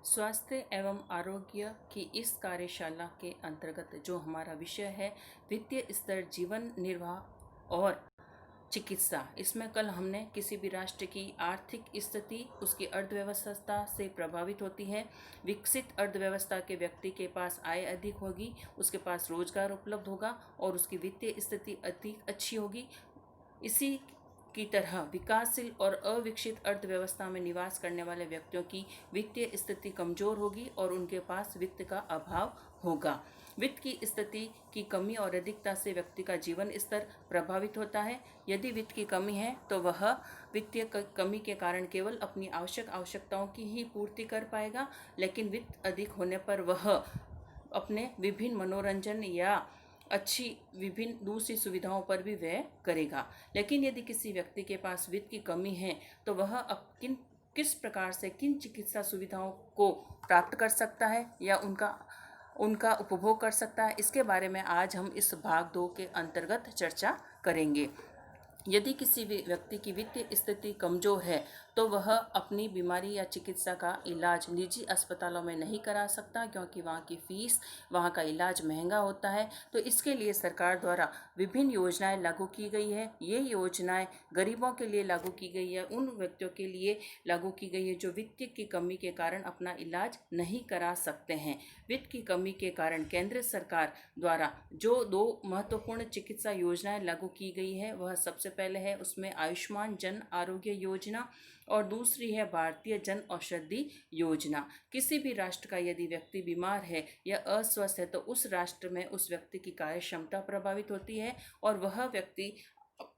स्वास्थ्य एवं आरोग्य की इस कार्यशाला के अंतर्गत जो हमारा विषय है वित्तीय स्तर, जीवन निर्वाह और चिकित्सा, इसमें कल हमने किसी भी राष्ट्र की आर्थिक स्थिति उसकी अर्थव्यवस्था से प्रभावित होती है। विकसित अर्थव्यवस्था के व्यक्ति के पास आय अधिक होगी, उसके पास रोजगार उपलब्ध होगा और उसकी वित्तीय स्थिति अधिक अच्छी होगी। इसी की तरह विकासशील और अविकसित अर्थव्यवस्था में निवास करने वाले व्यक्तियों की वित्तीय स्थिति कमजोर होगी और उनके पास वित्त का अभाव होगा। वित्त की स्थिति की कमी और अधिकता से व्यक्ति का जीवन स्तर प्रभावित होता है। यदि वित्त की कमी है तो वह वित्तीय कमी के कारण केवल अपनी आवश्यकताओं की ही पूर्ति कर पाएगा, लेकिन वित्त अधिक होने पर वह अपने विभिन्न मनोरंजन या अच्छी विभिन्न दूसरी सुविधाओं पर भी व्यय करेगा। लेकिन यदि किसी व्यक्ति के पास वित्त की कमी है तो वह किस प्रकार से किन चिकित्सा सुविधाओं को प्राप्त कर सकता है या उनका उपभोग कर सकता है, इसके बारे में आज हम इस भाग 2 के अंतर्गत चर्चा करेंगे। यदि किसी भी व्यक्ति की वित्तीय स्थिति कमजोर है तो वह अपनी बीमारी या चिकित्सा का इलाज निजी अस्पतालों में नहीं करा सकता, क्योंकि वहाँ की फीस, वहाँ का इलाज महंगा होता है। तो इसके लिए सरकार द्वारा विभिन्न योजनाएं लागू की गई है। ये योजनाएं गरीबों के लिए लागू की गई है, उन व्यक्तियों के लिए लागू की गई है जो वित्त की कमी के कारण अपना इलाज नहीं करा सकते हैं। वित्त की कमी के कारण केंद्र सरकार द्वारा जो 2 महत्वपूर्ण चिकित्सा योजनाएं लागू की गई है वह सबसे पहले है उसमें आयुष्मान जन आरोग्य योजना और दूसरी है भारतीय जन औषधि योजना। किसी भी राष्ट्र का यदि व्यक्ति बीमार है या अस्वस्थ है तो उस राष्ट्र में उस व्यक्ति की कार्य क्षमता प्रभावित होती है और वह व्यक्ति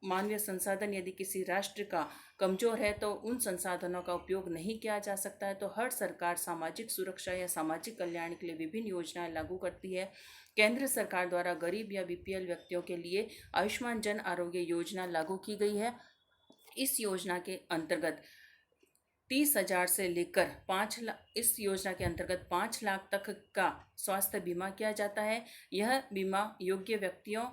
मानवीय संसाधन यदि किसी राष्ट्र का कमजोर है तो उन संसाधनों का उपयोग नहीं किया जा सकता है। तो हर सरकार सामाजिक सुरक्षा या सामाजिक कल्याण के लिए विभिन्न योजनाएं लागू करती है। केंद्र सरकार द्वारा गरीब या बीपीएल व्यक्तियों के लिए आयुष्मान जन आरोग्य योजना लागू की गई है। इस योजना के अंतर्गत 30,000 से लेकर 5 लाख, इस योजना के अंतर्गत 5 लाख तक का स्वास्थ्य बीमा किया जाता है। यह बीमा योग्य व्यक्तियों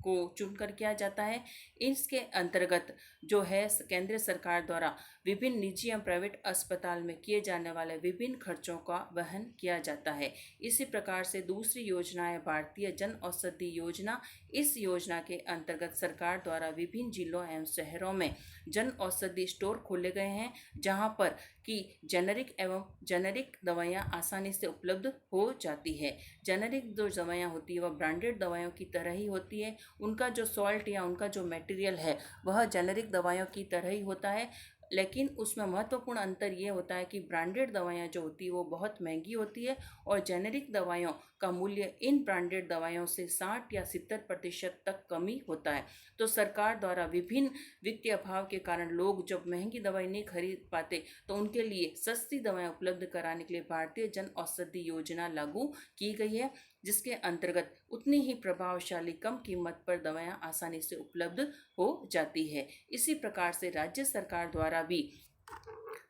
को चुनकर किया जाता है। इसके अंतर्गत जो है केंद्र सरकार द्वारा विभिन्न निजी एवं प्राइवेट अस्पताल में किए जाने वाले विभिन्न खर्चों का वहन किया जाता है। इसी प्रकार से दूसरी योजना है भारतीय जन औषधि योजना। इस योजना के अंतर्गत सरकार द्वारा विभिन्न जिलों एवं शहरों में जन औषधि स्टोर खोले गए हैं, जहां पर कि जेनेरिक दवाइयां आसानी से उपलब्ध हो जाती है। जेनेरिक जो दवाइयां होती है वह ब्रांडेड दवाइयों की तरह ही होती है। उनका जो सॉल्ट या उनका जो मटेरियल है वह जेनेरिक दवाइयों की तरह ही होता है, लेकिन उसमें महत्वपूर्ण अंतर ये होता है कि ब्रांडेड दवाइयाँ जो होती है वो बहुत महंगी होती है और जेनेरिक दवाइयों का मूल्य इन ब्रांडेड दवाइयों से 60 या 70% तक कमी होता है। तो सरकार द्वारा विभिन्न वित्तीय अभाव के कारण लोग जब महंगी दवाई नहीं खरीद पाते तो उनके लिए सस्ती दवाएं उपलब्ध कराने के लिए भारतीय जन औषधि योजना लागू की गई है, जिसके अंतर्गत उतनी ही प्रभावशाली कम कीमत पर दवाएं आसानी से उपलब्ध हो जाती है। इसी प्रकार से राज्य सरकार द्वारा भी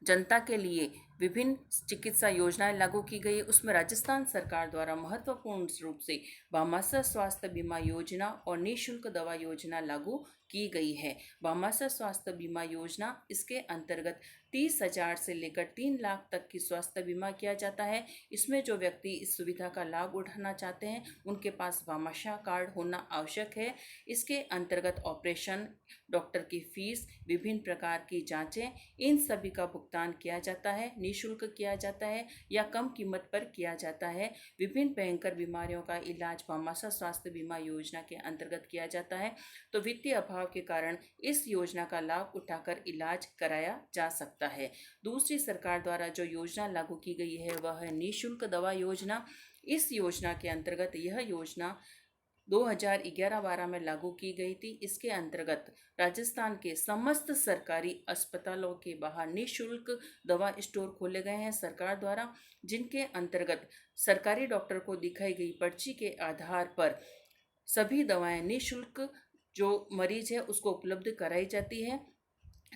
जनता के लिए विभिन्न चिकित्सा योजनाएं लागू की गई है। उसमें राजस्थान सरकार द्वारा महत्वपूर्ण रूप से भामाशाह स्वास्थ्य बीमा योजना और निःशुल्क दवा योजना लागू की गई है। भामाशाह स्वास्थ्य बीमा योजना, इसके अंतर्गत 30,000 से लेकर 3 लाख तक की स्वास्थ्य बीमा किया जाता है। इसमें जो व्यक्ति इस सुविधा का लाभ उठाना चाहते हैं उनके पास भामाशाह कार्ड होना आवश्यक है। इसके अंतर्गत ऑपरेशन, डॉक्टर की फीस, विभिन्न प्रकार की जांचें, इन सभी का भुगतान किया जाता है, निःशुल्क किया जाता है या कम कीमत पर किया जाता है। विभिन्न भयंकर बीमारियों का इलाज भामाशाह स्वास्थ्य बीमा योजना के अंतर्गत किया जाता है। तो वित्तीय अभाव के कारण इस योजना का लाभ उठाकर इलाज कराया जा सकता है। दूसरी सरकार द्वारा जो योजना लागू की गई है वह है निःशुल्क दवा योजना। इस योजना के अंतर्गत यह योजना 2011-12 में लागू की गई थी। इसके अंतर्गत राजस्थान के समस्त सरकारी अस्पतालों के बाहर निःशुल्क दवा स्टोर खोले गए हैं सरकार द्वारा, जिनके अंतर्गत सरकारी डॉक्टर को दिखाई गई पर्ची के आधार पर सभी दवाएं निःशुल्क जो मरीज है उसको उपलब्ध कराई जाती है।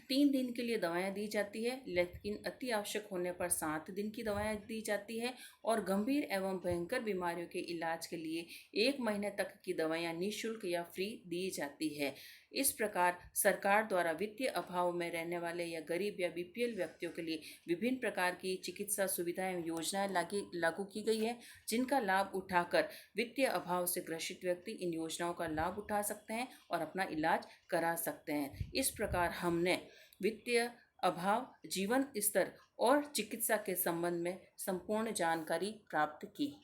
3 दिन के लिए दवाएं दी जाती है, लेकिन अति आवश्यक होने पर 7 दिन की दवाएं दी जाती है। और गंभीर एवं भयंकर बीमारियों के इलाज के लिए 1 महीने तक की दवाइयां निःशुल्क या फ्री दी जाती है। इस प्रकार सरकार द्वारा वित्तीय अभाव में रहने वाले या गरीब या बीपीएल व्यक्तियों के लिए विभिन्न प्रकार की चिकित्सा सुविधाएं एवं योजनाएं लागू की गई है, जिनका लाभ उठाकर वित्तीय अभाव से ग्रसित व्यक्ति इन योजनाओं का लाभ उठा सकते हैं और अपना इलाज करा सकते हैं। इस प्रकार हमने वित्तीय अभाव, जीवन स्तर और चिकित्सा के संबंध में संपूर्ण जानकारी प्राप्त की।